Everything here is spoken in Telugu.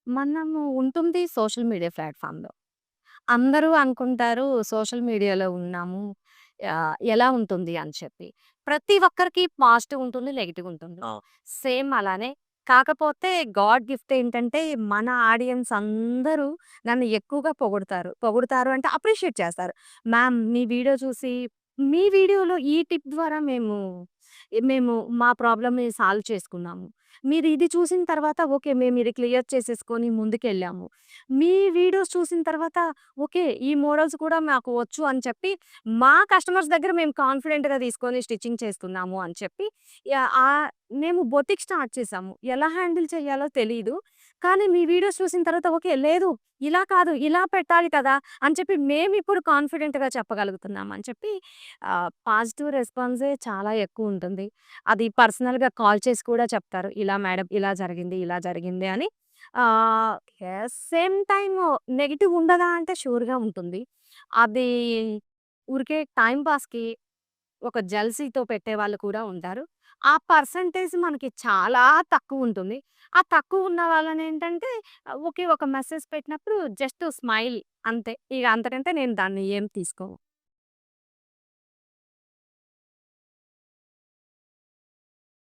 మనము ఉంటుంది సోషల్ మీడియా ప్లాట్‌ఫామ్‌లో. అందరూ అనుకుంటారు సోషల్ మీడియాలో ఉన్నాము. ఎలా ఉంటుంది అని చెప్పి. ప్రతి ఒక్కరికి పాజిటివ్ ఉంటుంది, నెగెటివ్ ఉంటుంది. అవును. సేమ్ అలానే కాకపోతే గాడ్ గిఫ్ట్ ఏంటంటే మన ఆడియన్స్ అందరూ నన్ను ఎక్కువగా పొగుడుతారు. పొగుడుతారు అంటే అప్రిషియేట్ చేస్తారు. మ్యామ్ మీ వీడియో చూసి మీ వీడియోలో ఈ టిప్ ద్వారా మేము మా ప్రాబ్లమ్‌ని సాల్వ్ చేసుకున్నాము. మీరు ఇది చూసిన తర్వాత ఓకే. మేము ఇది క్లియర్ చేసేసుకొని ముందుకెళ్ళాము. మీ వీడియోస్ చూసిన తర్వాత ఓకే. ఈ మోడల్స్ కూడా మాకు వచ్చు అని చెప్పి, మా కస్టమర్స్ దగ్గర మేము కాన్ఫిడెంట్‌గా తీసుకొని స్టిచ్చింగ్ చేస్తున్నాము అని చెప్పి, మేము బొటిక్ స్టార్ట్ చేసాము. ఎలా హ్యాండిల్ చేయాలో తెలీదు. కానీ మీ వీడియోస్ చూసిన తర్వాత ఓకే. లేదు ఇలా కాదు, ఇలా పెట్టాలి కదా! అని చెప్పి మేమిప్పుడు కాన్ఫిడెంట్‌గా చెప్పగలుగుతున్నాం అని చెప్పి పాజిటివ్ రెస్పాన్సే చాలా ఎక్కువుంటుంది. అది పర్సనల్‌గా కాల్ చేసి కూడా చెప్తారు. ఇలా మేడం ఇలా జరిగింది, ఇలా జరిగింది అని. సేమ్ టైము నెగెటివ్ ఉండదా అంటే షూర్‌గా ఉంటుంది. అది ఊరికే టైమ్ పాస్‌కి ఒక జెలసీతో పెట్టేవాళ్ళు కూడా ఉంటారు. ఆ పర్సెంటేజ్ మనకి చాలా తక్కువుంటుంది. ఆ తక్కువున్న వాళ్ళనేంటంటే ఓకే. ఒక మెసేజ్ పెట్టినప్పుడు జస్ట్ స్మైల్ అంతే. ఇగ అంతకంటే నేను దాన్ని ఏం తీసుకోను.